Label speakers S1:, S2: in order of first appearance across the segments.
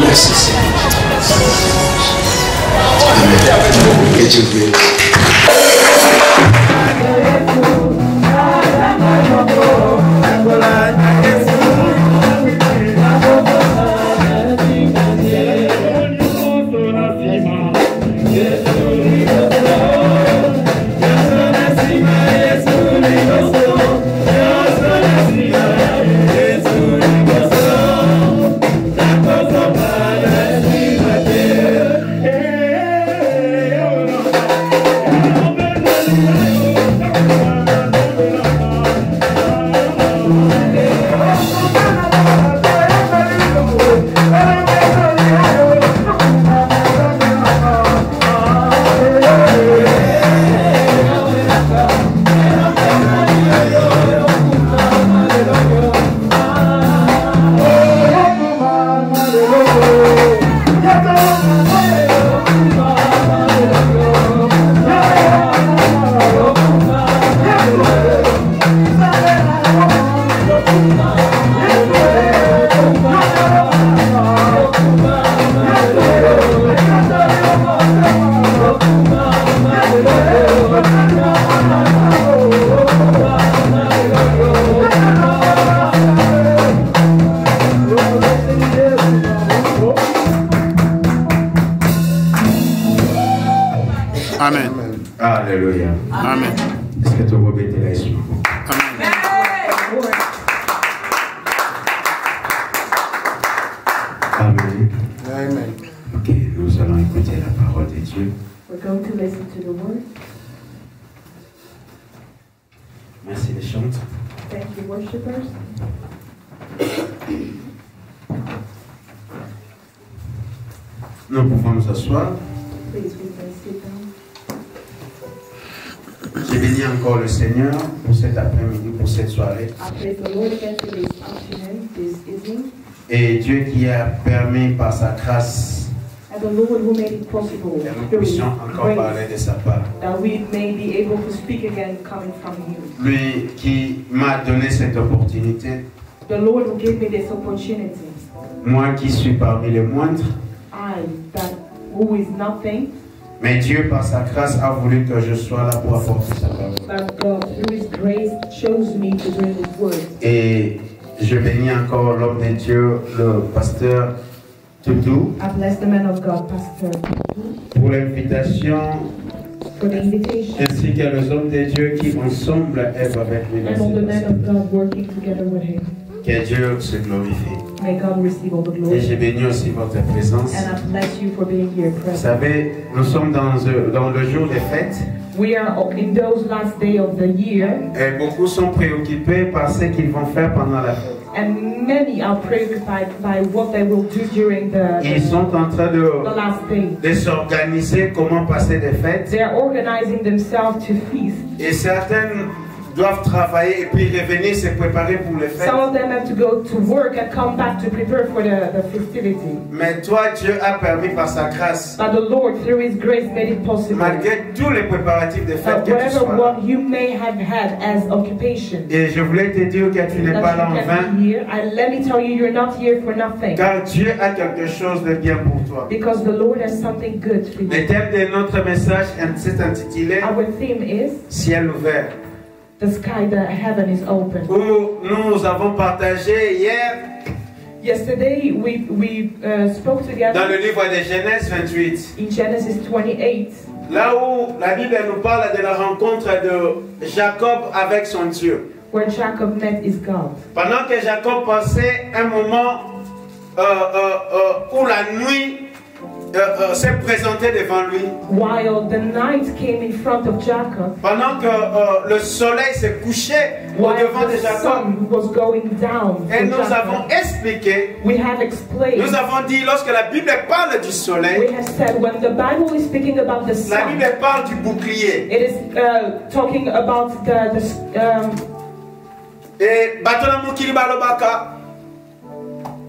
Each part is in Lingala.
S1: Merci Seigneur. Amen. Que Dieu bénisse.
S2: Amen.
S3: Alléluia.
S2: Amen.
S3: Est-ce que tu veux répéter l'esprit?
S2: Amen.
S3: Amen.
S2: Amen.
S3: Ok, nous allons écouter la parole de Dieu.
S4: We're going to listen to the word.
S3: Merci les chantes.
S4: Thank you, worshipers.
S3: Nous pouvons nous asseoir.
S4: Please, we can sit down.
S3: Je bénis encore le Seigneur pour cet après-midi, pour cette soirée.
S4: I praise the Lord again for this afternoon, this evening.
S3: Et Dieu qui a permis par sa grâce
S4: And the Lord who made it possible
S3: que nous
S4: through His
S3: puissions encore parler
S4: grace
S3: de sa part.
S4: that we may be able to speak again coming from Him.
S3: Lui qui m'a donné cette opportunité,
S4: The Lord who gave me this opportunity.
S3: moi qui suis parmi les moindres,
S4: I, that who is nothing,
S3: mais Dieu par sa grâce a voulu que je sois là pour apporter sa parole.
S4: but God through His grace chose me to bring His word.
S3: Et je bénis encore l'homme de Dieu, le pasteur Toudou,
S4: I bless the man of God, Pastor,
S3: pour l'invitation,
S4: for the invitation,
S3: ainsi que les hommes de Dieu qui ensemble œuvrent avec lui.
S4: and all the men of God working together with Him.
S3: Que Dieu se glorifie.
S4: May God receive all the
S3: Et
S4: glory.
S3: je bénis aussi votre présence.
S4: And I bless you for being here
S3: Vous
S4: present.
S3: savez, nous sommes dans le jour des fêtes
S4: We are in those last days of the year,
S3: et beaucoup sont préoccupés par ce qu'ils vont faire pendant la fête.
S4: and many are preoccupied by what they will do during
S3: Ils sont en train
S4: the last day.
S3: de s'organiser comment passer des fêtes.
S4: They are organizing themselves to feast.
S3: Et certaines doivent travailler et puis revenir se préparer pour les fêtes.
S4: Some of them have to go to work and come back to prepare for the festivity.
S3: Mais toi, Dieu a permis par sa grâce,
S4: But the Lord, through His grace, made it possible.
S3: malgré tous les préparatifs de fêtes, que tu
S4: Whatever
S3: sois là.
S4: what you may have had as occupation,
S3: Et je voulais te dire que tu n'es pas là en
S4: that you
S3: vain,
S4: can be here, and let me tell you, you're not here for nothing.
S3: car Dieu a quelque chose de bien pour toi.
S4: Because the Lord has something good for
S3: Le
S4: you.
S3: thème de notre message s'est intitulé
S4: Our theme is
S3: Ciel ouvert,
S4: the sky, the heaven is open.
S3: où nous avons partagé hier
S4: Yesterday we spoke
S3: dans
S4: together
S3: le livre de Genèse 28,
S4: in Genesis 28,
S3: là où la Bible nous parle de la rencontre de Jacob avec son Dieu.
S4: where Jacob met his God.
S3: Pendant que Jacob passait un moment où la nuit s'est présenté devant lui,
S4: while the night came in front of Jacob,
S3: pendant que le soleil s'est couché au
S4: while
S3: devant de
S4: the
S3: Jacob,
S4: sun was going down
S3: et
S4: for
S3: nous avons
S4: Jacob,
S3: expliqué,
S4: we have explained,
S3: nous avons dit, lorsque la Bible parle du
S4: we
S3: soleil,
S4: have said when the Bible is speaking about the
S3: la
S4: sun,
S3: Bible parle du bouclier.
S4: it is talking about
S3: Et batona mukili balobaka,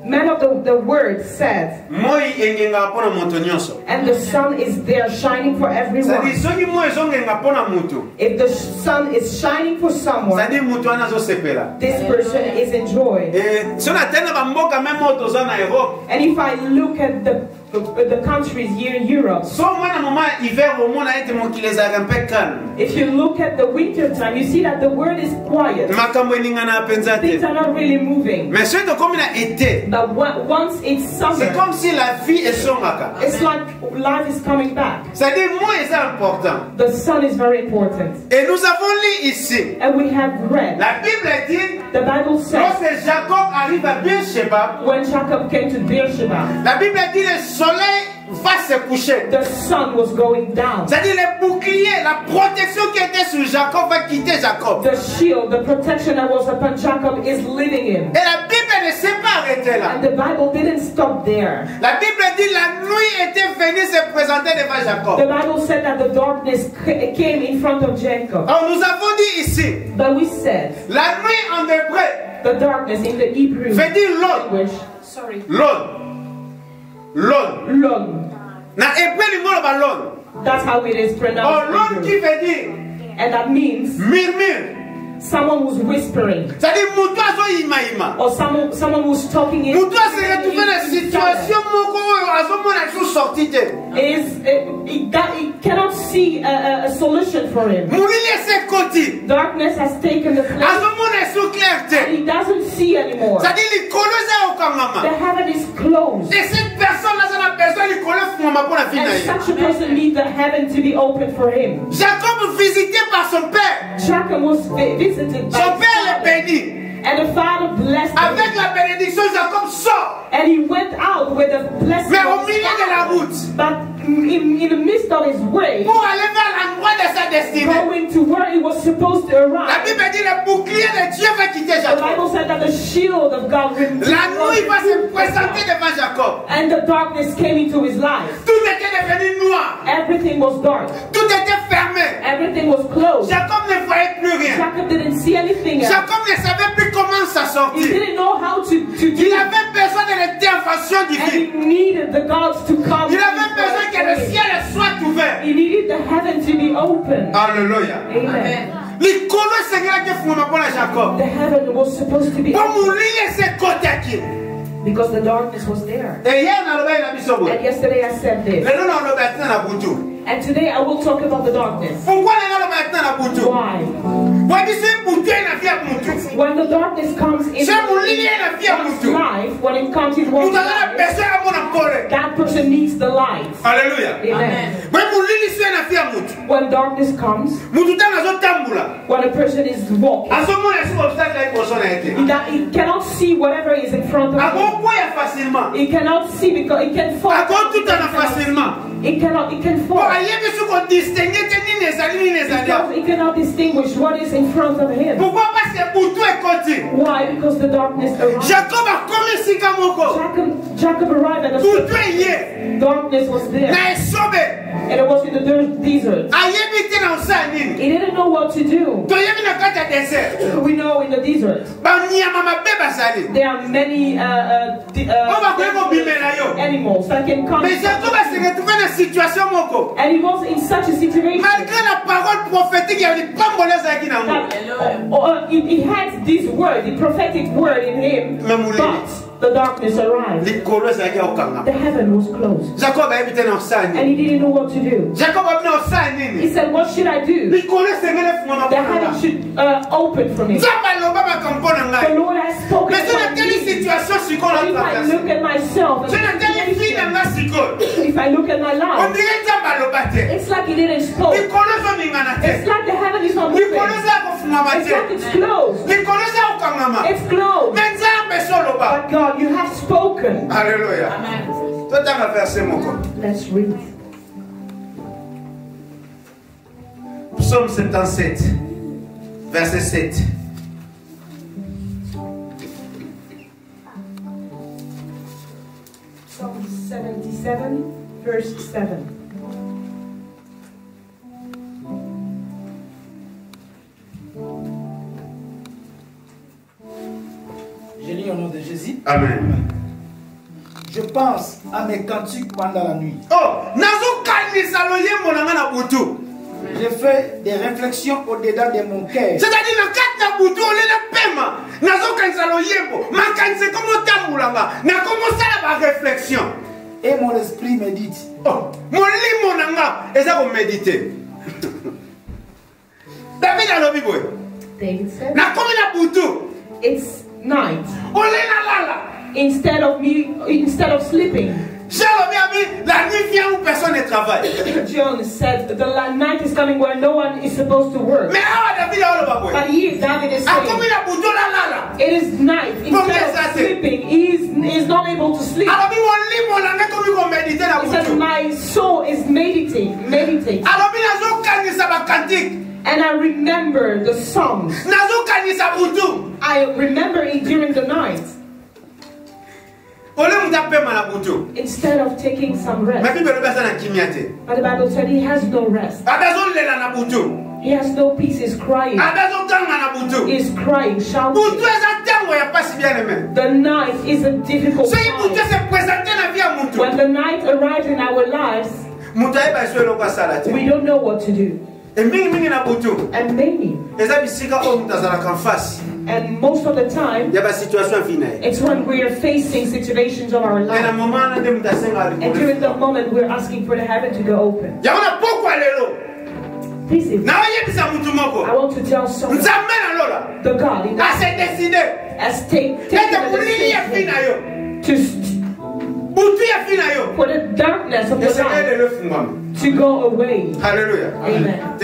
S4: man of the word said,
S3: moi engenga pona moto nyonso.
S4: and the sun is there shining for
S3: C'est-à-dire
S4: everyone.
S3: soki moi ezongenga pona mutu,
S4: If the sun is shining for someone,
S3: c'est-à-dire mutu wana azosepela.
S4: this person is in joy.
S3: Et si on atteint na bamboka même moto za na Europe,
S4: And if I look at the countries here in Europe,
S3: so moi na moment hiver omona ete mokili ezalaka mpe calme.
S4: if you look at the winter time, you see that the world is quiet.
S3: Makambo eningana penza te.
S4: Things are not really moving.
S3: Mais soki tokomi na été,
S4: But once it's
S3: c'est
S4: summer,
S3: comme si la vie esongaka.
S4: it's like life is coming back.
S3: C'est-à-dire moi c'est important.
S4: The sun is very important.
S3: Et nous avons lu ici,
S4: And we have read,
S3: la Bible dit,
S4: the Bible says,
S3: lorsque Jacob arrive à Beersheba,
S4: when Jacob came to Beersheba,
S3: la Bible dit le soleil va se coucher.
S4: the sun was going down.
S3: C'est-à-dire le bouclier, la protection qui était sur Jacob va quitter Jacob.
S4: The shield, the protection that was upon Jacob is leaving him.
S3: Et la Bible ne s'est pas arrêtée là.
S4: And the Bible didn't stop there.
S3: La Bible dit la nuit était venue se présenter devant
S4: The
S3: Jacob.
S4: Bible said that the darkness came in front of Jacob.
S3: Alors nous avons dit ici,
S4: But we said,
S3: la nuit en hébreu
S4: the darkness in the Hebrew
S3: veut dire l'aune.
S4: language, sorry,
S3: L'aune. L'aune.
S4: lung.
S3: Na hébreu lingolo ba l'aune.
S4: That's how it is
S3: Oh,
S4: pronounced.
S3: l'aune
S4: in
S3: qui
S4: Hebrew.
S3: veut dire
S4: And that means
S3: murmure.
S4: someone who's whispering.
S3: C'est-à-dire mutu azo ima ima.
S4: Or someone who's talking in
S3: Mutu se retrouve dans une situation moko oyo azomona sous sortie te.
S4: He cannot see a solution for him.
S3: Mulili se koti.
S4: Darkness has taken the place.
S3: Azomona sous clair te.
S4: He doesn't see anymore.
S3: C'est-à-dire likolo eza okangama.
S4: The heaven is closed.
S3: Et cette personne là a besoin likolo fungama pour la vie na
S4: And
S3: ye.
S4: such a person needs the heaven to be open for him.
S3: Jacob visité par son père.
S4: Jacob was visited by
S3: Son
S4: his
S3: père le
S4: father.
S3: bénit.
S4: And the father blessed
S3: Avec
S4: him.
S3: la bénédiction, Jacob sort.
S4: And he went out with a blessing.
S3: Mais au
S4: of
S3: milieu
S4: his
S3: de la
S4: father.
S3: route,
S4: But in the midst of his way,
S3: pour aller vers l'endroit de sa destinée,
S4: going to where he was supposed to
S3: la
S4: arrive,
S3: Bible dit le bouclier de Dieu va quitter
S4: the
S3: Jacob.
S4: Bible said that the shield of God removed
S3: La nuit va se présenter devant Jacob.
S4: and the darkness came into his life.
S3: Tout était devenu noir.
S4: Everything was dark.
S3: Tout était fermé.
S4: Everything was closed.
S3: Jacob ne voyait plus rien.
S4: Jacob didn't see anything else.
S3: Jacob ne savait plus comment s'en
S4: He
S3: sortir.
S4: didn't know how to
S3: Il
S4: do it.
S3: avait besoin de l'intervention
S4: And
S3: divine.
S4: he needed the gods to come.
S3: Il avait besoin que le ciel soit ouvert.
S4: He needed the heaven to be open.
S3: Alléluia.
S4: Amen.
S3: Likolo sengela ke fuma pour Jacob.
S4: The heaven was supposed to be
S3: Pour
S4: open
S3: mourir ce côté qui.
S4: because the darkness was there.
S3: Et hier na loba na biso boy.
S4: And yesterday I said this.
S3: Lelo na loba na butu.
S4: And today I will talk about the darkness.
S3: Pourquoi lelo loba na butu?
S4: Why?
S3: Wadi se butu na via butu.
S4: When the darkness comes into
S3: Se mulili na via butu.
S4: life, when it comes in one's
S3: Mutu na
S4: life,
S3: besoin ya mona pole.
S4: that person needs the light.
S3: Alléluia.
S4: Amen.
S3: When mulili se na via mutu.
S4: When darkness comes,
S3: Mutu tana zo tambula.
S4: when a person is walking,
S3: Azo mona su obstacle ya koso na ete.
S4: that he cannot see whatever is in front of him.
S3: Ako kwa ya facilement.
S4: He cannot see because he can fall.
S3: Ako tout na facilement.
S4: He can
S3: Pour
S4: fall.
S3: ayebi su ko distinguer te ni nezali ni nezali.
S4: Because he cannot distinguish what is in front of him.
S3: Pourquoi parce que butu ekoti.
S4: Why? Because the darkness arrived.
S3: Jacob a komi sika moko.
S4: Jacob arrived and
S3: Butu
S4: the
S3: eye.
S4: darkness was there.
S3: Na esobe.
S4: And it was in the desert.
S3: Ayebi te na usa nini.
S4: He didn't know what to do.
S3: Toyebi na kati ya desert.
S4: We know in the desert
S3: Banyama mabe bazali.
S4: there are many animals that can come.
S3: Mais Jacob a se retrouvé dans situation moko.
S4: And he was in such a situation
S3: Malgré la parole prophétique, il y a des pambolés à qui n'a
S4: that he had this word, the prophetic word in him, but the darkness arrived.
S3: Les colons à qui au kanga.
S4: The heaven was closed.
S3: Jacob a évité dans sa
S4: And he didn't know what to do.
S3: Jacob a dans sa
S4: He said, what should I do?
S3: Les colons se relèvent mon
S4: The heaven should open for me.
S3: Zamba loba ba kampona
S4: The
S3: ngai.
S4: Lord has spoken
S3: Mais c'est
S4: about
S3: dans quelle
S4: me.
S3: situation si qu'on a
S4: If I
S3: traversé.
S4: look at myself,
S3: C'est dans quelle vie dans la sicole.
S4: if I look at my
S3: On
S4: life,
S3: dirait Zamba loba te.
S4: it's like he didn't spoke.
S3: Les colons sont mingana
S4: It's
S3: te.
S4: like the heaven is not
S3: Les
S4: moving.
S3: colons à kofuma
S4: It's like
S3: te.
S4: it's closed.
S3: Les colons à okangama.
S4: It's closed.
S3: Mais Zamba so loba.
S4: But God, you have spoken.
S3: Alléluia.
S4: Amen.
S3: Toi
S4: Let's read.
S3: Psaume 77, verset 7.
S4: Psalm 77, verse 7.
S5: Je lis au nom de Jésus.
S3: Amen.
S5: Je pense à mes cantiques pendant la nuit.
S3: Oh,
S5: Je fais des réflexions au-dedans de mon cœur.
S3: c'est-à-dire réflexion.
S5: Et mon esprit médite.
S3: Oh, mon méditer. David a l'objet.
S4: David said,
S3: Na komi na butu.
S4: it's night.
S3: Olena lala.
S4: Instead of sleeping.
S3: La nuit vient où personne ne travaille.
S4: John said the night is coming where no one is supposed to work.
S3: Mais
S4: But here David is saying it is night. Instead of sleeping, he is not able to sleep. He said my soul is meditating. And I remember the songs. I remember it during the night. Instead of taking some rest. But the Bible said he has no rest. He has no peace. He's crying. He's crying, shouting. The night is a difficult time. When the night arrives in our lives, we don't know what to do. And many. And most of the time, it's when we are facing situations of our life. And during the moment, we're asking for the heaven to go open. This is, I want to tell someone, the God has taken the decision for the darkness of the night to go away.
S3: Hallelujah.
S4: Amen.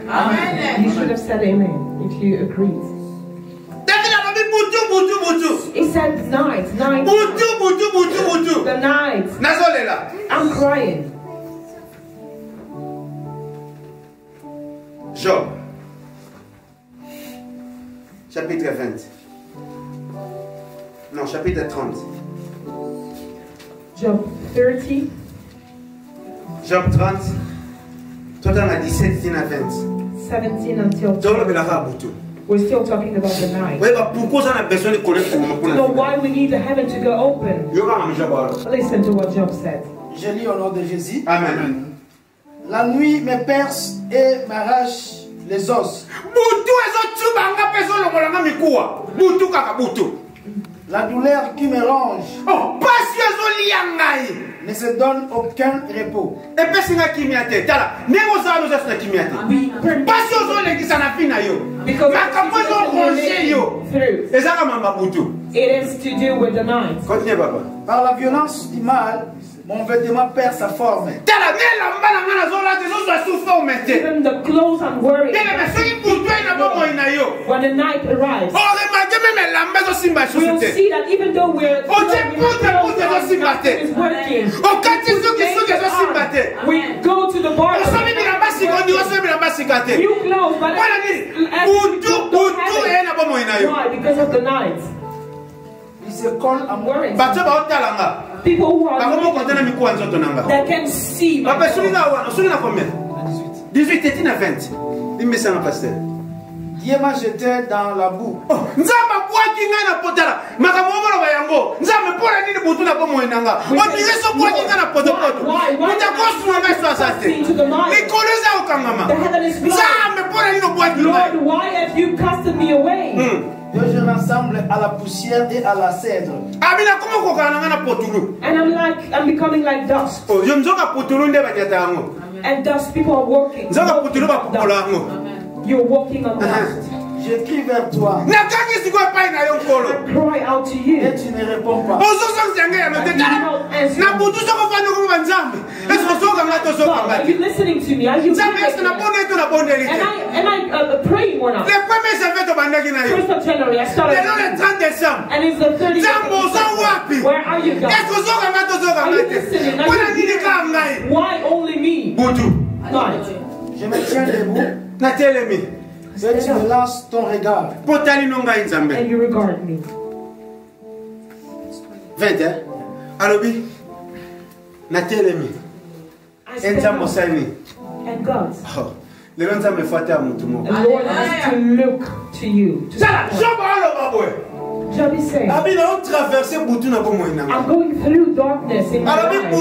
S3: Amen.
S4: You should have said amen if you agreed. He said night. The night. I'm crying.
S3: Job. Chapitre 20. Non, chapitre 30.
S4: Job 30.
S3: Job 30. Toi, t'en as 17, 20.
S4: 17 until 20. We're still talking about the night. You know why we need the heaven to go open? Listen to what Job said.
S5: Je lis au nom de Jésus.
S3: Amen.
S5: La nuit me perce et m'arrache les os. La douleur qui me ronge ne se donne aucun repos.
S4: It is to do with the night.
S5: Par la violence du mal, mon vêtement perd sa forme.
S4: Even the clothes I'm wearing, when the night arrives, we'll see that even though we're nothing is working, we go to the bar. New clothes, but why? Because of the night.
S5: Il se colle à moi.
S4: People who are that can see my
S3: 18 à 20. Dis-moi ça, pasteur.
S5: Dieu m'a jeté dans la boue.
S4: Lord, why have you casted me away?
S5: Je rassemble à la poussière et à la cèdre.
S4: And I'm becoming like dust. And dust, people are walking. You're walking on dust.
S5: Je crie vers toi.
S4: I cry out to you.
S5: Et tu ne réponds pas.
S4: God, are you listening to me? Are you am I praying or not? First of January, I started. And it's the 30th. Where are you, God? Are you listening? Are you hearing? Why only me? God.
S5: Je me tiens debout. Et tu me lances ton regard.
S4: And you regard me.
S2: 20, hein? Alobi. Natelemi.
S4: And God.
S2: Le Lord me fata mutu mo.
S4: The Lord has to look to you. Job is saying, I'm going through darkness in my life.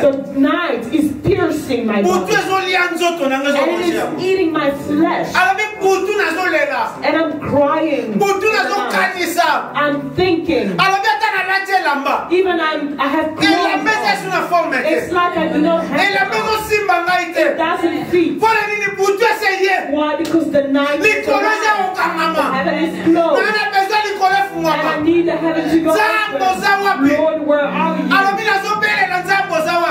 S4: The night is piercing my body. And it is eating my flesh. And I'm crying. I'm thinking. Even I have clothes. It's like I do not have it. It doesn't fit. Why? Because the night is the heaven is closed. And I need the heaven to go open. Lord, where are you?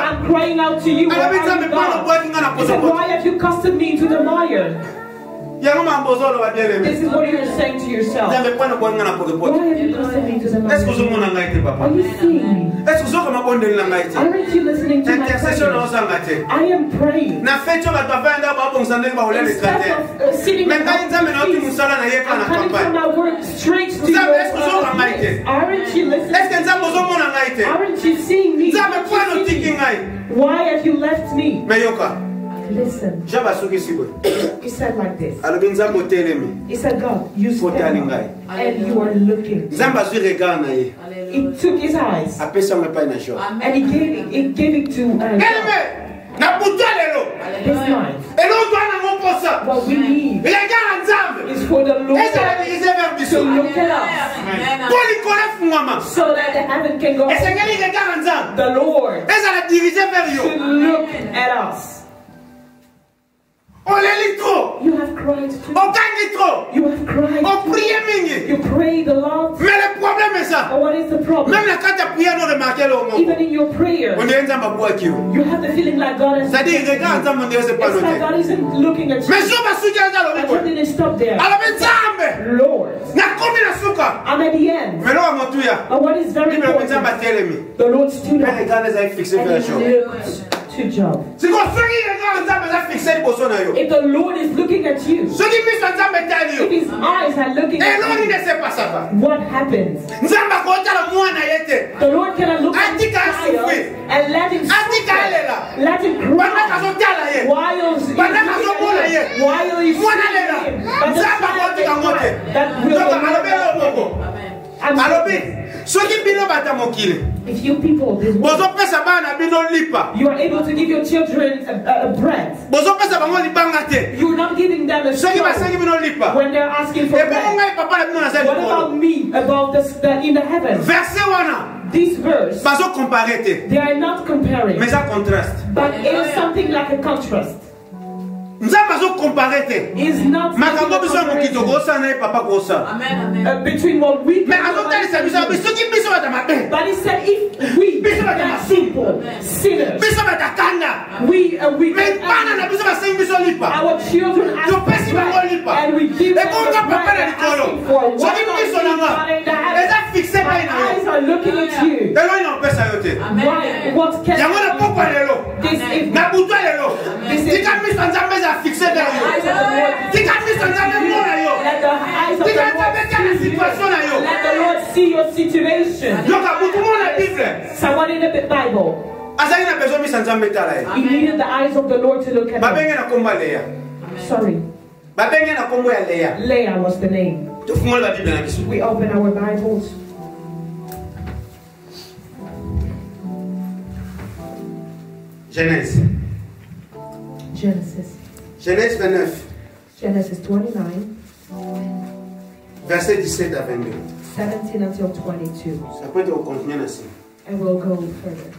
S4: I'm crying out to you. Where are you, God? He said, why have you casted me into the mire? This is what you're saying to yourself. Why have you casted me into the mire? Are you seeing me? Aren't you listening to my prayers? I am praying. Instead of sitting and I'm coming from my work straight to your office. Aren't you listening? Aren't you seeing me? Why have you left me? Listen. He said like this. He said, God, you stand up and you are looking. He took his eyes and he gave it to his mind. What we need is for the Lord to look at us so that the heaven can go. The Lord should look at us. You have cried too. You have cried. You prayed a lot. But what is the problem? Even in your prayer, you have the feeling like God is. It's like God isn't looking at you. But you didn't stop there. Lord, I'm at the end. But what is very important? The Lord stood up and he looked to Job. If the Lord is looking at you, if his eyes are looking at you, what happens? The Lord cannot look at his child and let him suffer, let him cry while he's seeing him. But the child that will if you people this world, you are able to give your children a bread. You're not giving them a stone when they're asking for bread. What about me, about in the heavens? This verse, they are not comparing, but it is something like a contrast. Is not between what we do. But he said, if we, that people, sinners, we our children ask for bread, and we give them the bread asking for. What my eyes are looking at you. Why? What can this evening? Let the Lord see your situation. Someone in the Bible, he needed the eyes of the Lord to look at him. Sorry. Leah was the name. We open our Bibles.
S2: Genesis. Genèse 29.
S4: Genesis 29.
S2: Verset 17 à 22.
S4: 17 until 22.
S2: Ça peut être continuer ainsi.
S4: And we'll go further.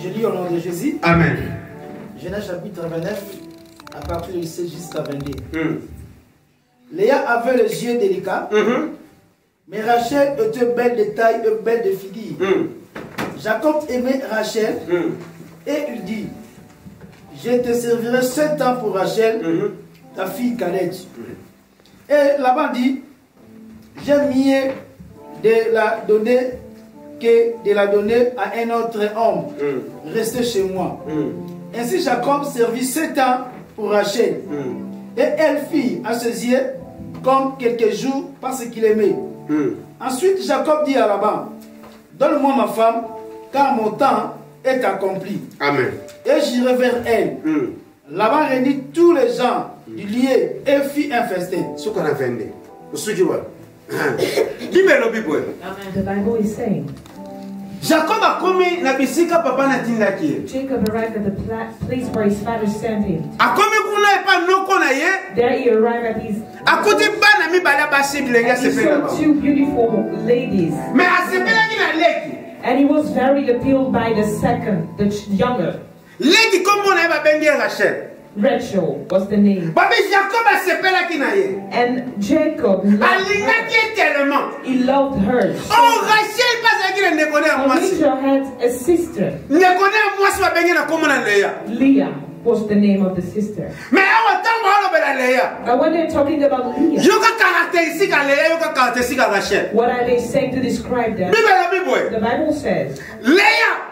S5: Je lis au nom de Jésus.
S2: Amen.
S5: Genèse chapitre 29. à partir du 16 jusqu'à 22. Léa avait les yeux délicats, mais Rachel était belle de taille et belle de figure. Jacob aimait Rachel et il dit, je te servirai 7 ans pour Rachel, ta fille cadette. Et Laban dit, j'aime mieux de la donner que de la donner à un autre homme. Restez chez moi. Ainsi Jacob servit 7 ans pour Rachel. Et elle fit à ses yeux comme quelques jours parce qu'il aimait. Ensuite Jacob dit à Laban, donne-moi ma femme, car mon temps est accompli.
S2: Amen.
S5: Et j'irai vers elle. Laban réunit tous les gens du lieu et fit un festin.
S2: Ce qu'on a vendu. The
S4: Bible is saying,
S2: Jacob a commis na bisika papa na tindaki.
S4: Jacob arrived at the place where his father sent him.
S2: A commis kuna epa noko na ye.
S4: There he arrived at his.
S2: A côté ba na mi bala ba siblenga
S4: se fela. Two beautiful ladies.
S2: Mais a sepela ki na leki.
S4: And he was very appealed by the second, the younger.
S2: Leki kombo na ba bengi Rachel.
S4: Rachel was the name. And Jacob he loved her.
S2: Oh, Rachel
S4: had a sister. Leah was the name of the sister. But when they're talking about Leah, what are they saying to describe them? The Bible says Leah's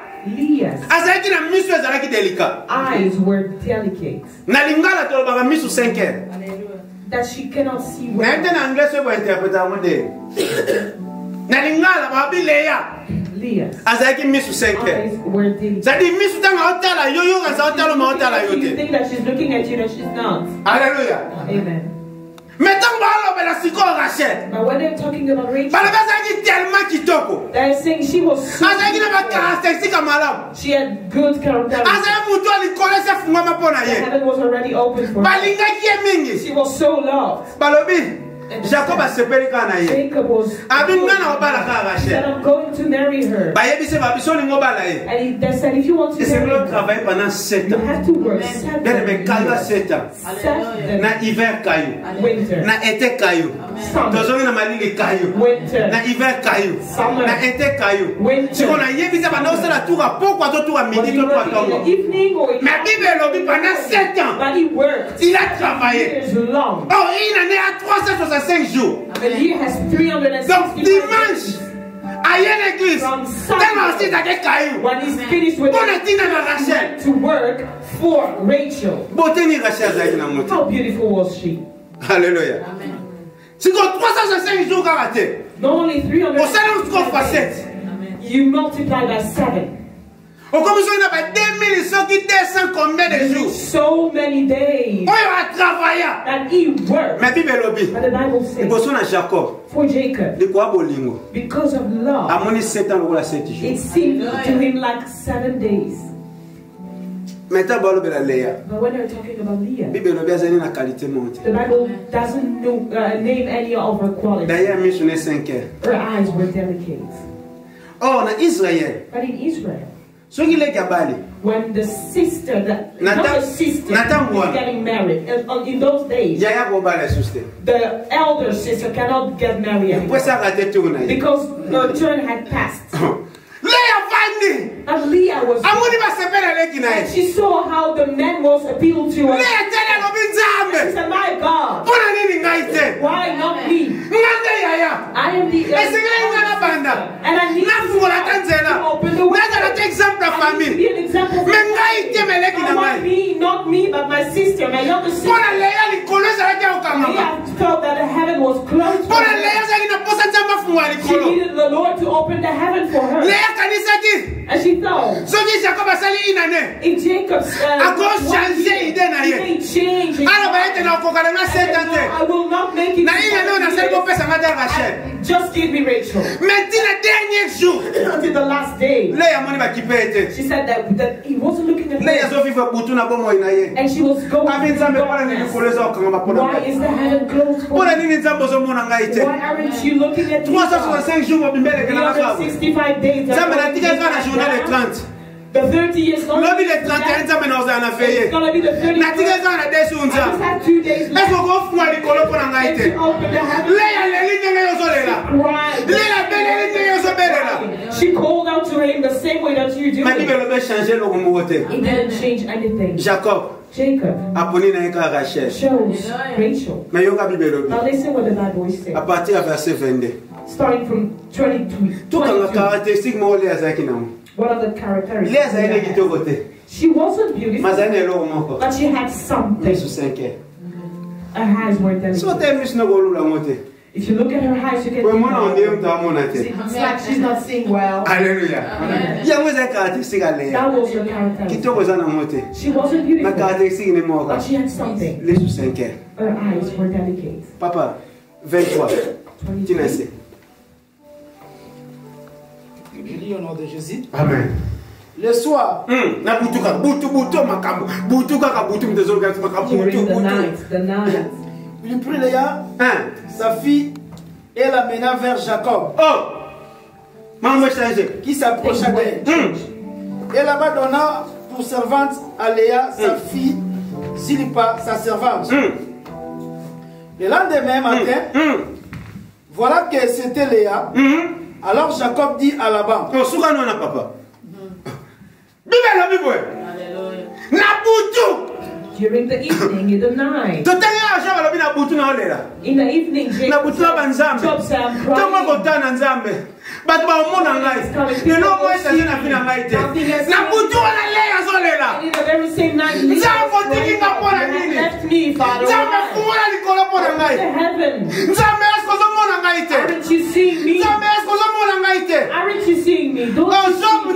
S4: eyes were delicate, that she cannot see well. Leah's eyes were delicate. You think that she's looking at you, that she's not.
S2: Hallelujah.
S4: Amen.
S2: But
S4: when they're talking about Rachel, they're saying she was so she had good characteristics. Heaven was already open for her. She was so loved. Jacob was said, I'm going to marry her. And they said, if you want to marry her, you have to work 7 winter, summer, winter, summer, winter, evening or but he worked years long.
S2: Jours.
S4: The year has 365
S2: Donc dimanche, à l'église,
S4: when he's finished with it, to work for Rachel. How beautiful was she?
S2: Hallelujah. Not
S4: only 365, you multiply by 7. So many days that he worked. But the Bible says for Jacob, because of love, it seemed to him like 7 days. But when they're talking about Leah, the Bible doesn't name any of her qualities. Her eyes were delicate. But in Israel, when the sister, is getting married, in those days, the elder sister cannot get married anymore, because her turn had passed. And Leah was and she saw how the man was appealed to her. She said, my God, why not me? I am the and I need to open the way. To be an example for me, not me, but my sister, my younger sister. Leah felt that the heaven was closed for her. She needed the Lord to open the heaven for her. And she thought, if Jacob's he may change, I will not make it. Just give me Rachel. Until the last day, she said that he wasn't looking at her, and she was going to darkness. Why is the heaven closed for me? Why aren't you looking at me? 365 days. The 30 years going to be the 30. I just had 2 days left. She opened the house. She called out to him the same way that you do. It didn't change anything. Jacob shows Rachel. Now listen what the Bible is saying. Starting from 22. What are the characteristics? She wasn't beautiful, but she had something. Her eyes were delicate. If you look at her eyes, you can see it's like she's not seeing well.
S2: Hallelujah.
S4: That was her characteristic. She wasn't beautiful, but she had something. Her eyes were delicate.
S2: Papa, 23.
S5: Je lis au nom de Jésus.
S2: Amen.
S5: Le soir.
S4: During the night.
S5: Il prit Léa, sa fille, et la mena vers Jacob. Qui s'approcha d'elle. Et là-bas donna pour servante à Léa, sa fille, Zilpa, sa servante. Le lendemain matin, voilà que c'était Léa. Alors Jacob dit à Laban.
S4: During the evening, in the night. In the evening, Jacob said, I'm crying.
S2: But in
S4: the very same night, left me, Father. Heaven. Aren't you seeing me? Aren't you seeing me? Don't you see me?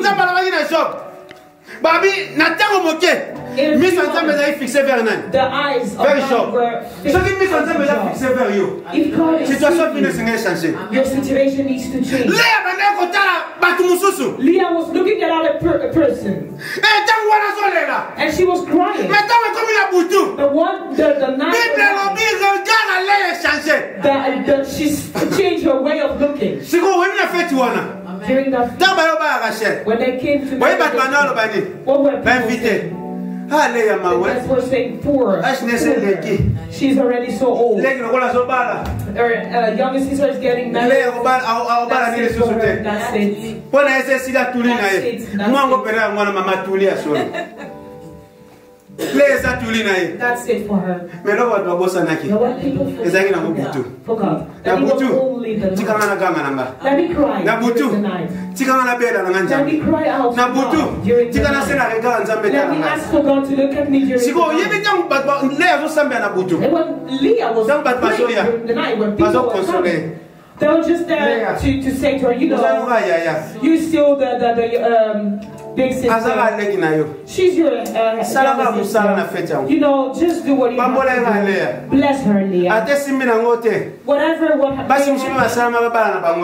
S2: Babi, Nathan moqué. Mis en train de fixer vers Nan.
S4: The eyes of God were fixed. Situation needs to change. Leah was looking at a person. And she was crying. The night she changed her way of looking. During that when they came to what were people That's what saying poor. She's already so old. Her youngest sister is getting married. That's it for her. That's That's it for her. But what people forgot. That he was only the night. Let me cry during the night. Let me cry out during the night. Let me ask for God to look at me during the night. And when Leah was praying during the night, when people were coming, they were just there to say to her, you know, you're still the big sister. She's your sister. You know, just do what you have to do. Bless her, Leah. Whatever what happens.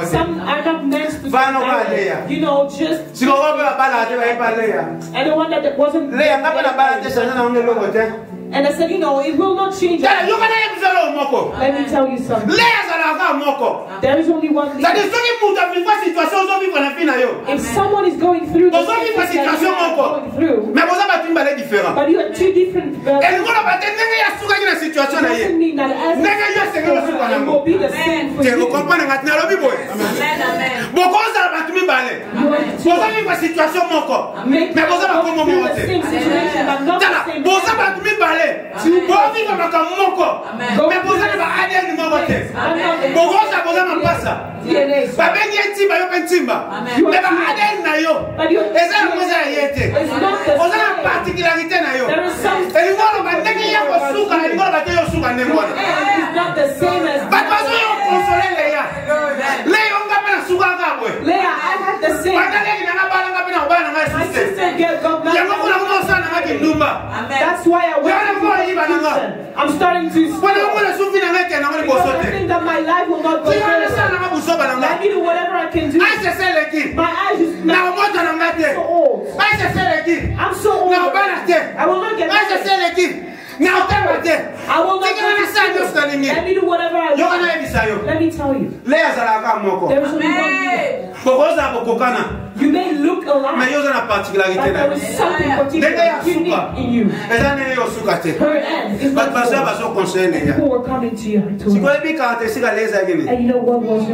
S4: Some are not meant to be married. You know, just and the one that wasn't and I said, you know, it will not change. Let me tell you something. There is only one leader. If someone is going through the same thing that you are going through, but you are two different doesn't mean that as it will be the same for you. You are make them go through the same situation, but not the same situation. But that's why I went I'm starting to think that my life will not go further. Let me do whatever I can do. My eyes is now so old. I'm so old. I will not get married. I will not get Let me do whatever I want. Let me tell you. There is only one man. You may look alike, but there is something particular unique in you. Her end is not yours. People were coming to you. And you know what was her?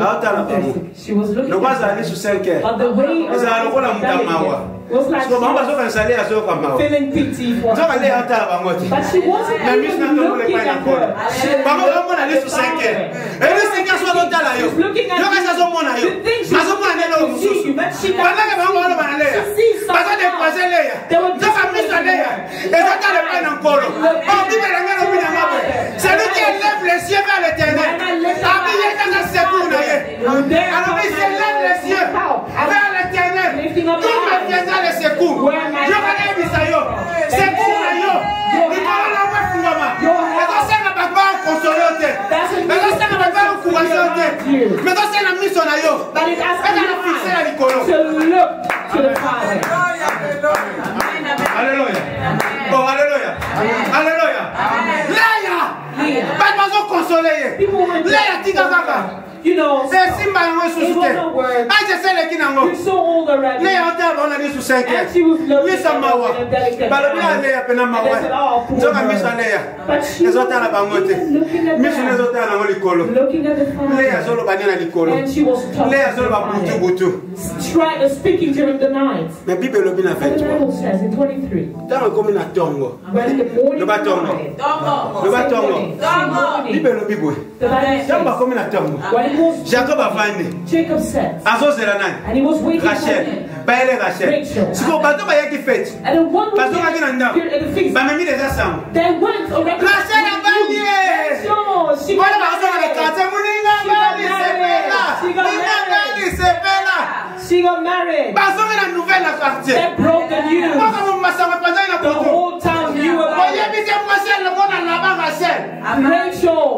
S4: She was looking at the way was like feeling pity for her. But she wasn't even looking at her. She was looking at the things she was see you, but she sees something else. There were
S2: c'est lui qui élève les cieux vers l'éternel. Alors il s'élève les cieux vers l'éternel. Tout me viendra les secours. Je connais Bisayo. Secours à yo. Il va la voir pour moi. Et donc c'est la papa en consoloté. Et donc c'est la papa en courageoté. Mais donc c'est la mission à yo. Elle a fixé la licolo. Alléluia. Bon, alléluia. Alléluia. Léa. Pas de consoler. Léa, tika kaka.
S4: You know,
S2: c'est Simba
S4: it was a word. You're so old already. And she was looking at her with a delicate eye. And they said, oh, poor her. But she was looking at that, looking at the fire. And she was talking, speaking during the night. But the Bible says in 23, when the morning
S2: Jacob a vendu.
S4: Jacob said, and he was waiting for him. Rachel. And the one who appeared at the feast, they went already. Rachel, she got married. They broke the news. The whole town knew about it. Rachel,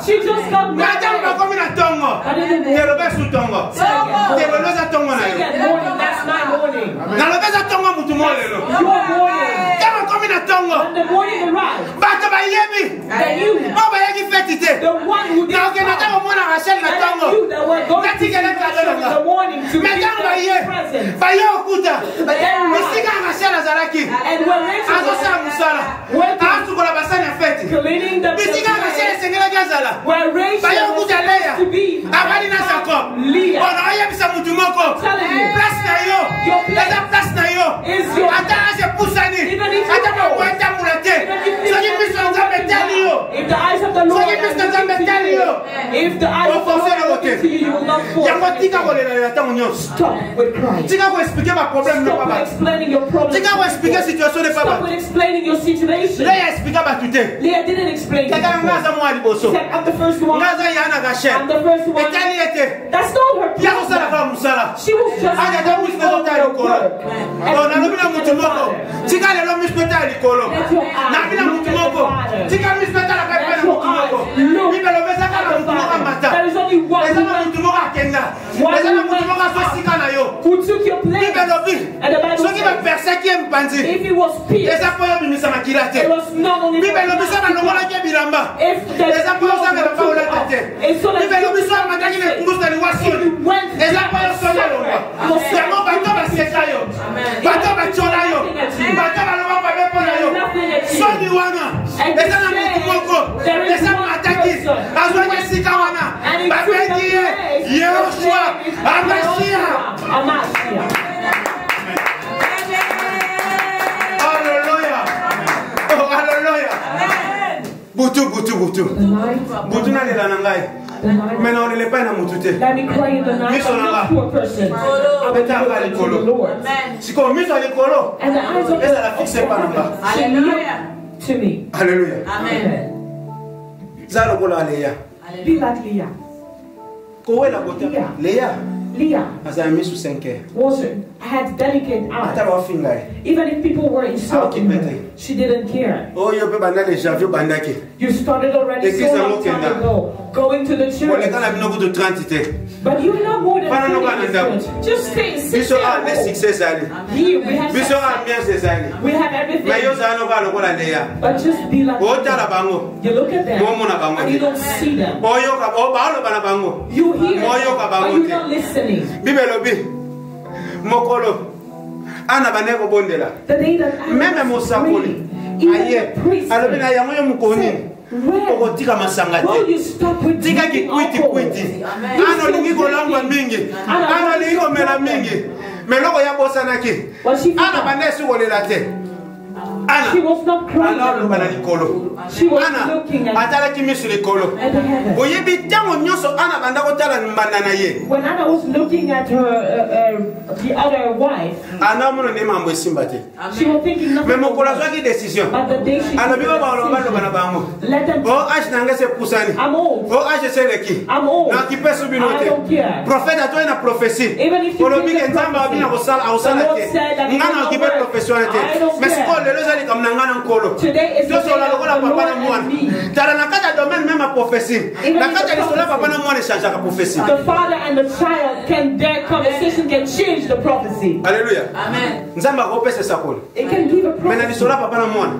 S4: she just got married. But in the morning, that's my morning. Your morning. When the morning arrived, that you, the one who did not, that you that were going to see Rachel in the morning to be present. But then and when Rachel went cleaning the where Rachel was supposed to be, Leah, telling you, your place is your even if if the eyes of the Lord are looking to you, if the eyes of the Lord are looking to you, you will not fall. Stop with crying. Stop with explaining your problems. Stop with explaining your situation. Leah didn't explain it. She said, I'm the first one. I'm the first one. That's not her problem. She was just going over her work. There is only one who took your place. And the Bible says, if it was peace, it was not only if there's it's so that you went
S2: Maintenant, on ne l'est pas dans mon tout.
S4: Let me cry in the night. I'm not a poor person. I'm a to the Lord. And the eyes of the Lord to me.
S2: Hallelujah.
S4: Amen. Be like Leah. Leah had delicate eyes. Even if people were insulting her, she didn't care. You started already so long time ago. going to the church. But you're not more than 30 in the church. Just stay, sit down. Here we have success. We have everything. But just be like them. You look at them and you don't see them. You hear them, but you're not listening. The day that I was praying, even the priest said, will you stop with drinking alcohol? She was not crying. She was looking at the heaven. When Anna was looking at her, the other wife, she was thinking nothing about the day she let them I'm old. I'm old. I don't care. Even if you believe in prophecy, the Lord said that I don't care. Today is the day of the Lord and me. The father and the child their conversation can change the prophecy.
S2: Hallelujah.
S4: Amen. It can give a prophecy.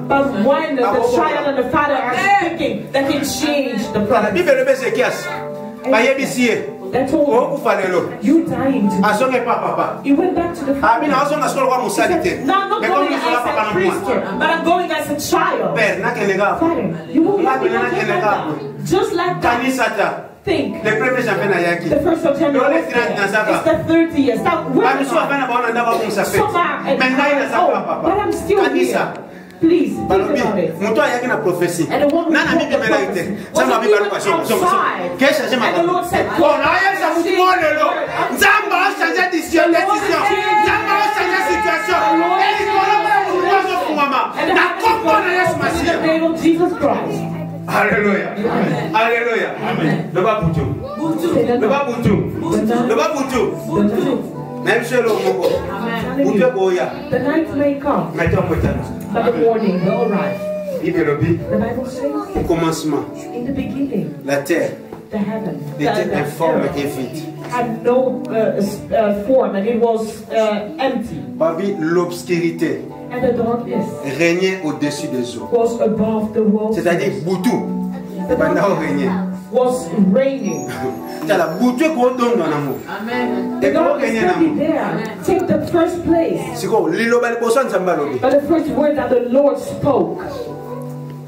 S4: But when the child and the father are speaking, that can change the prophecy. They told him, you're dying today. He went back to the father. He said, no, I'm not going as a priesthood, but I'm going as a child. Father, you won't let me not get like that. Just like that. Think. The 1st of January. It's the 30th. Stop. But I'm still here. Please, think about it. And the one who told the prophecy was even outside. And the Lord said, in the name of Jesus Christ.
S2: Alléluia. Alléluia. Le babutu. Le babutu. Le babutu. Même chez l'homme.
S4: The night may come, but the morning will arrive. The Bible says, in the beginning,
S2: la terre
S4: était informe et vide. Had no form, and it was empty.
S2: L'obscurité
S4: and the darkness
S2: régnait au-dessus des eaux.
S4: Was above the world.
S2: C'est-à-dire Boutou
S4: was raining.
S2: Amen.
S4: The God is standing there. Take the first place. But the first word that the Lord spoke.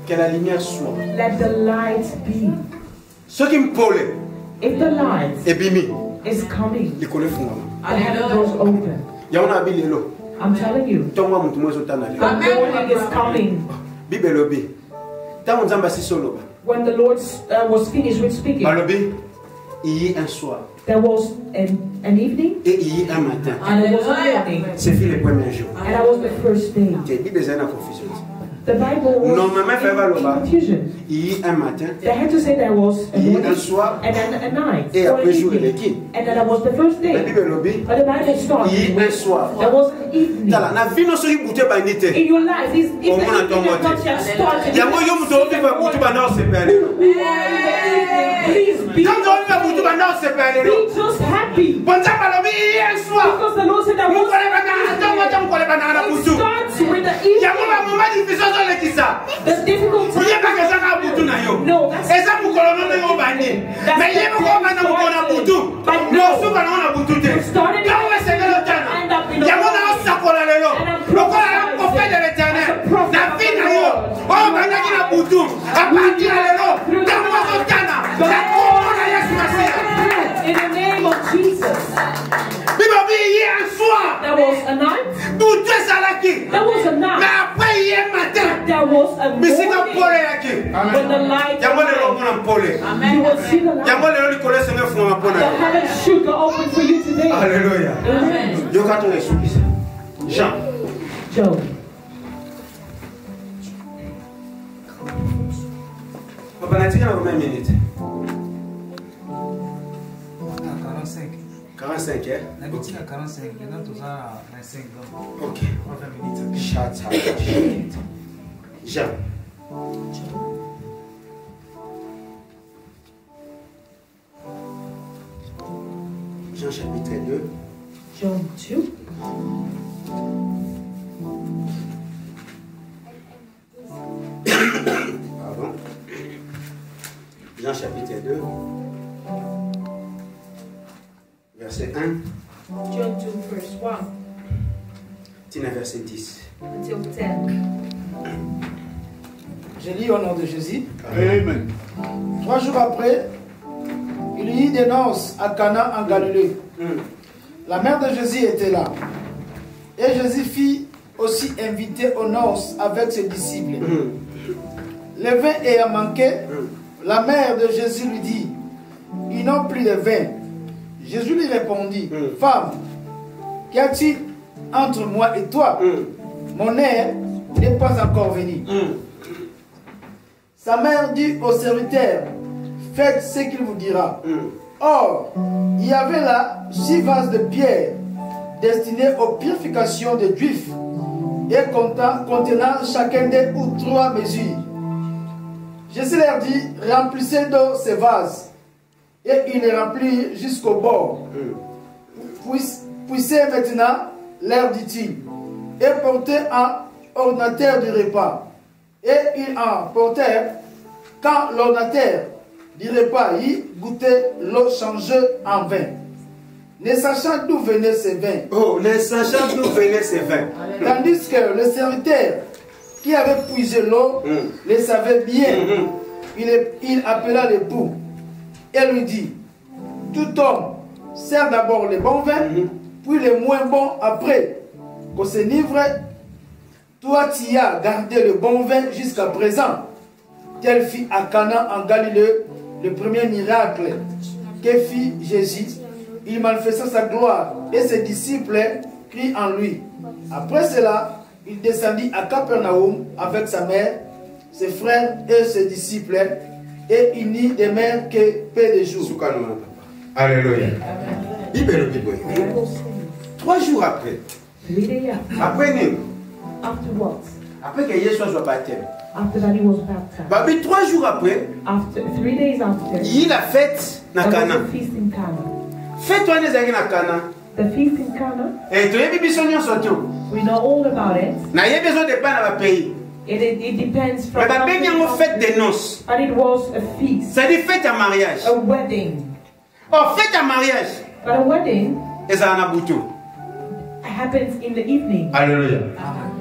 S2: Que la lumière soit.
S4: Let the light be. If the light is coming, the heaven doors open. I'm telling you. The morning is coming. When the Lord was finished with speaking, there was an evening and there was a morning. And that was the first day. The Bible was in confusion. They had to say there was a morning and then a night or an evening. And then that was the first day. But the Bible started with there was an evening. In your life, if anything has not yet started, please be just happy. Because the Lord said that it starts with the evening. The difficult time. No, that's but no, started and up in the in the name of Jesus. There was a night. There was a night. There was a morning when the light came. You will see the light. The heavens should go open for you today.
S2: Hallelujah.
S4: Amen.
S2: Jean.
S4: Job.
S2: Papa, n'a-t-il qu'à combien de minutes? 45, hein?
S6: D'habitude à 45, maintenant tout ça à 25 ans.
S2: Ok.
S6: 20 minutes.
S2: Chat. Jean. chapitre 2.
S4: John 2.
S2: Pardon. Jean chapitre 2. Verset 1.
S4: John 2 verse 1.
S2: Tina verset 10.
S4: Until 10.
S5: Je lis au nom de Jésus.
S3: Amen.
S5: 3 jours après, il y eut des noces à Cana en Galilée. La mère de Jésus était là. Et Jésus fit aussi inviter aux noces avec ses disciples. Le vin ayant manqué, la mère de Jésus lui dit, ils n'ont plus de vin. Jésus lui répondit, femme, qu'y a-t-il entre moi et toi? Mon heure n'est pas encore venue. Sa mère dit au serviteur, faites ce qu'il vous dira. Or, il y avait là 6 vases de pierre destinés aux purifications des Juifs et contenant chacun des ou 3 mesures. Jésus leur dit, remplissez d'eau ces vases. Et ils les remplirent jusqu'au bord. Puissez maintenant, leur dit-il, et portez un ordinateur du repas. Et ils en portèrent. Quand l'ordinateur du repas y goûtait l'eau changée en vin. Ne sachant d'où venaient ces vins.
S2: Oh, ne sachant d'où venaient ces vins.
S5: Tandis que le serviteur qui avait puisé l'eau le savait bien. Il appela l'époux et lui dit, tout homme sert d'abord les bons vins, puis les moins bons après. Qu'on s'enivre, toi tu as gardé le bon vin jusqu'à présent. Tel fit à Cana en Galilée le premier miracle que fit Jésus. Il manifesta sa gloire et ses disciples crient en lui. Après cela, il descendit à Capernaum avec sa mère, ses frères et ses disciples, et il n'y demeure que peu de jours.
S2: Alléluia. Bible. 3 jours après. Après nous.
S4: Afterwards.
S2: Après que Jésus soit baptême.
S4: After that he was baptized.
S2: Babi 3 jours après.
S4: After 3 days after.
S2: Il a fête na Cana.
S4: The feast in Cana.
S2: Fête toi nezaki na Cana.
S4: The feast in Cana.
S2: Et tu yebi biso nyonso tu.
S4: We know all about it.
S2: Na yebi besoin de pas na ba pays.
S4: It depends from.
S2: Mais ba bengi yango fête de noces.
S4: But it was a feast.
S2: Ça dit fête à mariage.
S4: A wedding.
S2: Oh, fête à mariage.
S4: But a wedding.
S2: Eza na butu.
S4: Happens in the evening.
S2: Alléluia.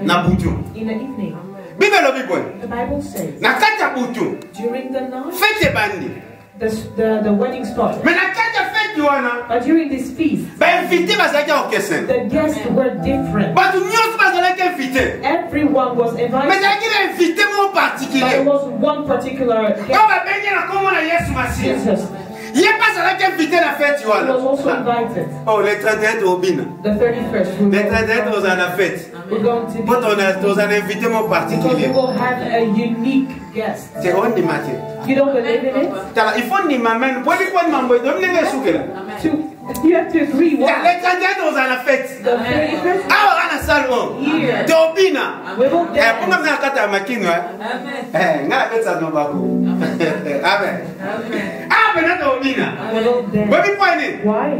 S2: Na butu.
S4: In the evening.
S2: The
S4: Bible says.
S2: Na kati ya butu.
S4: During the night.
S2: Fête bandi.
S4: The wedding started.
S2: Mais na kati ya fête wana.
S4: But during this feast.
S2: Ba invité bazaki orchestre.
S4: The guests were different.
S2: Ba tu nyonso bazalaki invité.
S4: Everyone was invited.
S2: Mais zaki na invité mo particulier.
S4: There was one particular guest.
S2: Quand ba bengi na kombo na Yesu Masiya.
S4: Jesus.
S2: Il n'est pas allé invité la fête.
S4: He was also invited.
S2: Oh, les 31 au bin.
S4: The 31st.
S2: Les 31 aux à la fête.
S4: We're going to be.
S2: Quand on a invité mon particulier.
S4: Because we will have a unique guest.
S2: C'est on dit matin.
S4: You don't believe in it?
S2: Il faut ni m'amène. Pour dire quoi m'amène. Donc les gars souke là.
S4: You have to agree.
S2: Les 31 aux à la fête.
S4: The 31st.
S2: Ah, on a la salle.
S4: Here.
S2: De obina.
S4: We will
S2: Eh, pour nous faire kata makino.
S4: Amen.
S2: Eh, ngala fête ça no bako. Amen. Ah, ben là obina.
S4: Why?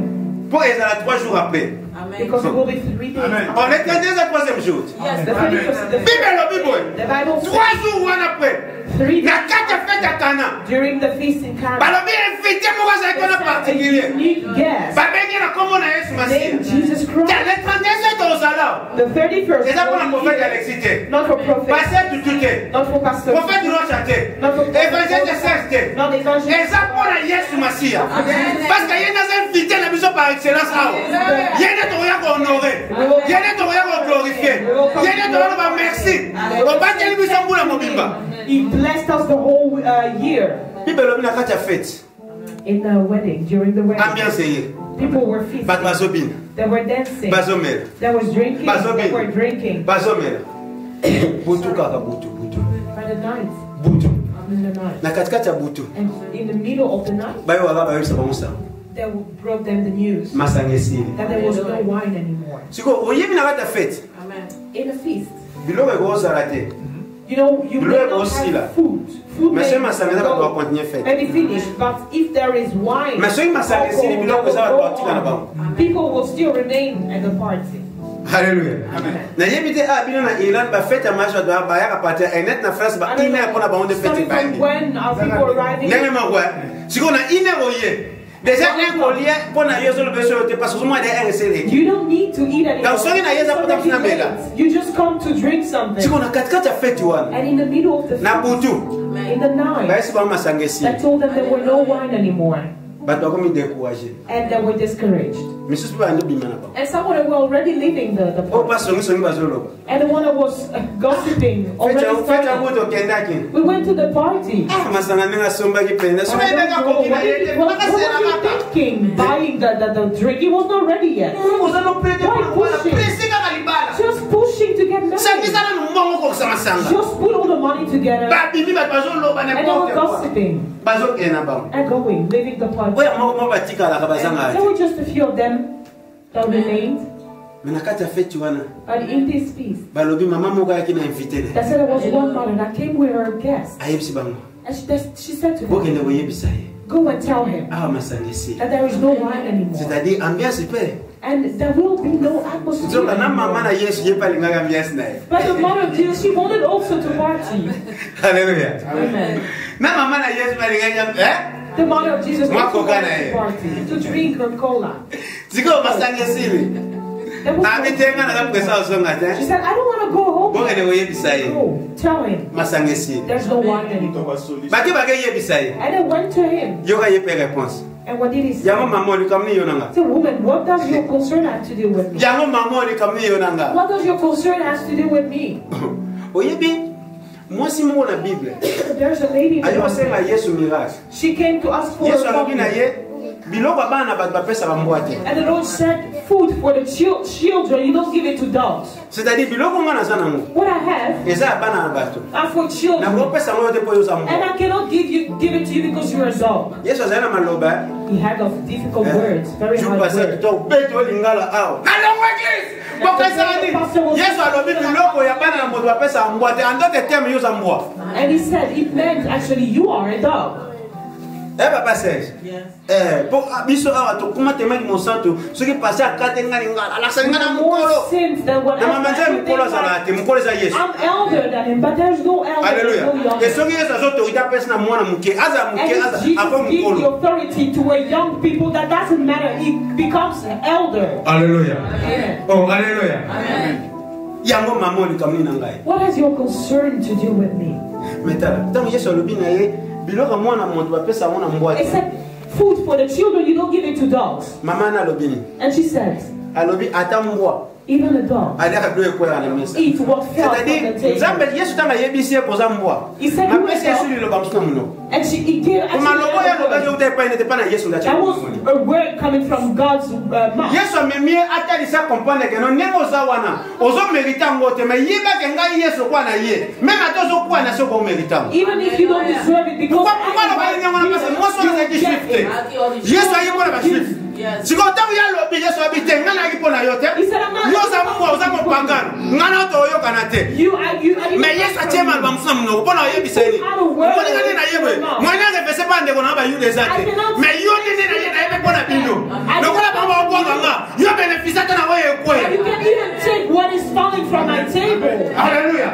S2: Pour ils à 3 jours après.
S4: Because it will be 3 days.
S2: On est 31 au 3e jour.
S4: Yes, the 31st. The Bible says.
S2: 3 jours après.
S4: 3 days.
S2: Na kati fête à Cana.
S4: During the feast in Cana.
S2: Balobi invité mo za ko na particulier.
S4: Unique guest.
S2: Ba bengi na kombo na Yesu Masiya.
S4: Named Jesus Christ.
S2: Le 31 to sala.
S4: The 31st.
S2: C'est ça pour la prophète Alexité.
S4: Not for prophet.
S2: Pasteur Tututé.
S4: Not for pastor.
S2: Prophète Rochate.
S4: Not for
S2: Évangile de Seste.
S4: Not evangelist.
S2: Et ça pour la Yesu Masiya. Parce que yena za invité na biso par excellence awo. Yena to ya ko honorer. Yena to ya ko glorifier. Yena to ba merci. O ba teli biso mbula mobimba.
S4: He blessed us the whole year.
S2: Bible na kati fête.
S4: In the wedding, during the wedding.
S2: Ambiance ye.
S4: People were feasting.
S2: Bazobina.
S4: They were dancing.
S2: Bazomel.
S4: There was drinking. They were drinking.
S2: Bazomel. Butu kaka butu.
S4: By the night.
S2: Butu.
S4: In the night.
S2: Na katikati ya butu.
S4: And in the middle of the night.
S2: Bayo wala bayo sabamusa.
S4: They brought them the news.
S2: Masangesili.
S4: That there was no wine anymore.
S2: Siko oyebi na kata fête.
S4: Amen. In a feast.
S2: Biloko ko zala te.
S4: You know, you may not have food. Food may be finished, but if there is wine, people will still remain at the party.
S3: Hallelujah. Starting
S4: from when are people arriving?
S3: You
S4: don't need to eat anymore. You just come to drink something. And in the middle of the feast, in the night, I told them there were no wine anymore. And they were discouraged. And someone who were already leaving the party. And the one that was gossiping already started. We went to the party. What was he thinking? Buying the drink? He was not ready yet. Why pushing? Just pushing to get married. Just put all the money together. And they were gossiping. And going, leaving the party. And there were just a few of them that remained. But in this feast, they said there was one mother that came with her guest. And she said to him, go and tell him that there is no wine anymore. And there will be no atmosphere. But the mother of Jesus, she wanted also to party.
S3: Hallelujah.
S4: Amen. The mother of Jesus wanted to party, to drink her cola. She said, I don't want to go home. Go, tell him there's no wine anymore. And I went to him. And what did he say? He said, woman, what does your concern have to do with me? What does your concern have to do with me? There's a lady in the Bible. She came to ask for a woman. And the Lord said, food for the children, you don't give it to dogs. What I have are for children. And I cannot give it to you because you're a dog. He had difficult words, very hard words. And he said, it meant actually you are a dog.
S3: Yes.
S4: More sins than what I'm elder than him, but there's no elder.
S3: Hallelujah.
S4: No and Jesus gives the authority to a young people that doesn't matter. He becomes an elder.
S3: Hallelujah.
S4: Amen.
S3: Oh, hallelujah.
S4: Amen. What has your concern to do with me? Except food for the children, you don't give it to dogs. And she said, even a dog eat what fell from the table. He said, you and he gave that was a word coming from God's mouth. Even if you don't deserve it, because yes. He said, I'm you can even take what is falling from my table.
S3: Hallelujah.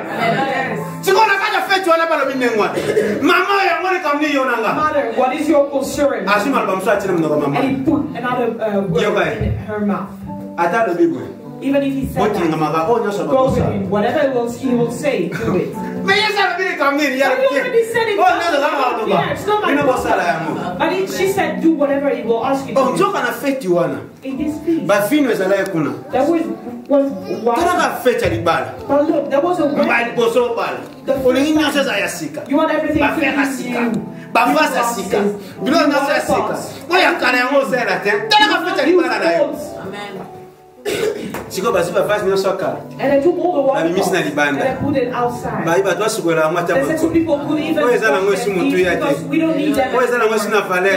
S4: Mother, what is your concern? And he put another word in her mouth. Even if he said that, go with him. Whatever he will say, do it. But he already said it. It's not my problem. But she said, do whatever he will ask you to do. In this feast, there was wine. But look, there was a wine. You want everything to please you. Amen. And I took all the water and I put it outside. They said some people could even wash their feet because we don't need them. They're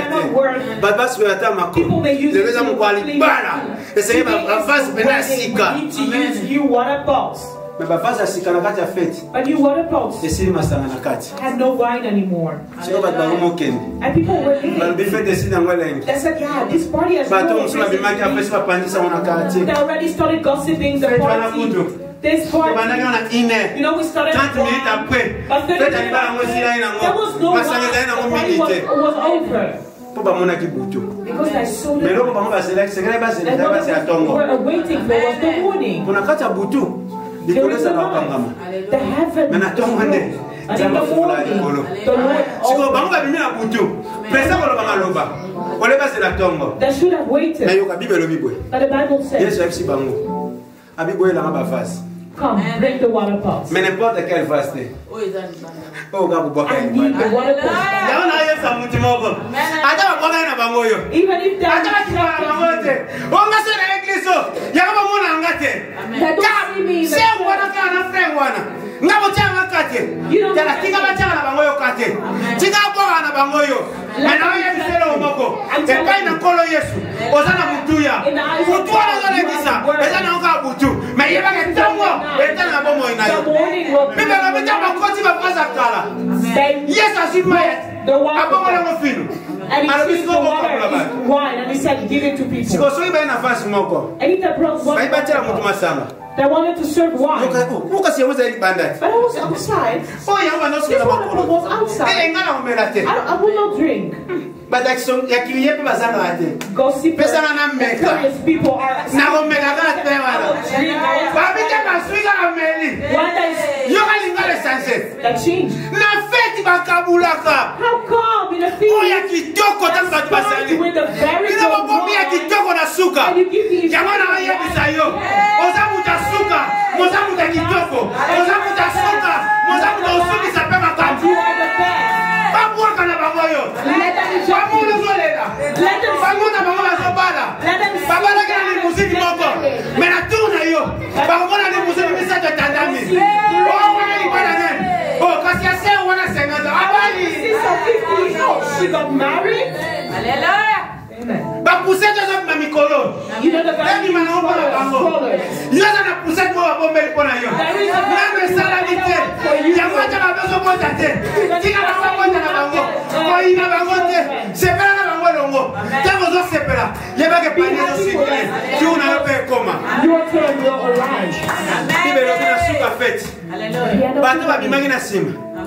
S4: not worth. People may use it to clean. Today, we need to use new water bottles. But new water pots had no wine anymore. And people were leaving. They said, yeah, this party has no They already started gossiping the party. This party, you know, we started but 30 minutes there was no wine. The party was over. Because I saw them. And what we were waiting for was the morning. There was the light. The heaven. And in the morning, the Lord they should have waited. But the Bible says, come, bring the water pots. I need the water pots. Even if they don't see me, the water and he took the water, wine, and he said, give it to people. And if they brought water, they wanted to serve wine. But I was outside. This water was outside. I will not drink. Gossip. Curious people are that changed. How come in a field with the very good wine, and you give these you are the best. She got married. Hallelujah. Amen. You know the guy who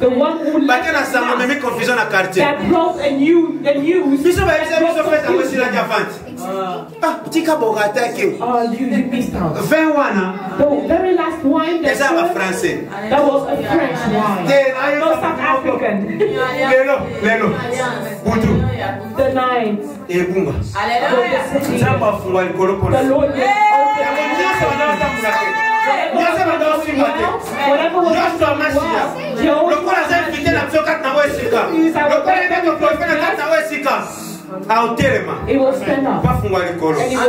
S4: the one who that brought a news. You missed out. The very last wine that was a French wine. No South African. The night. The Lord whatever was it will stand up. And it will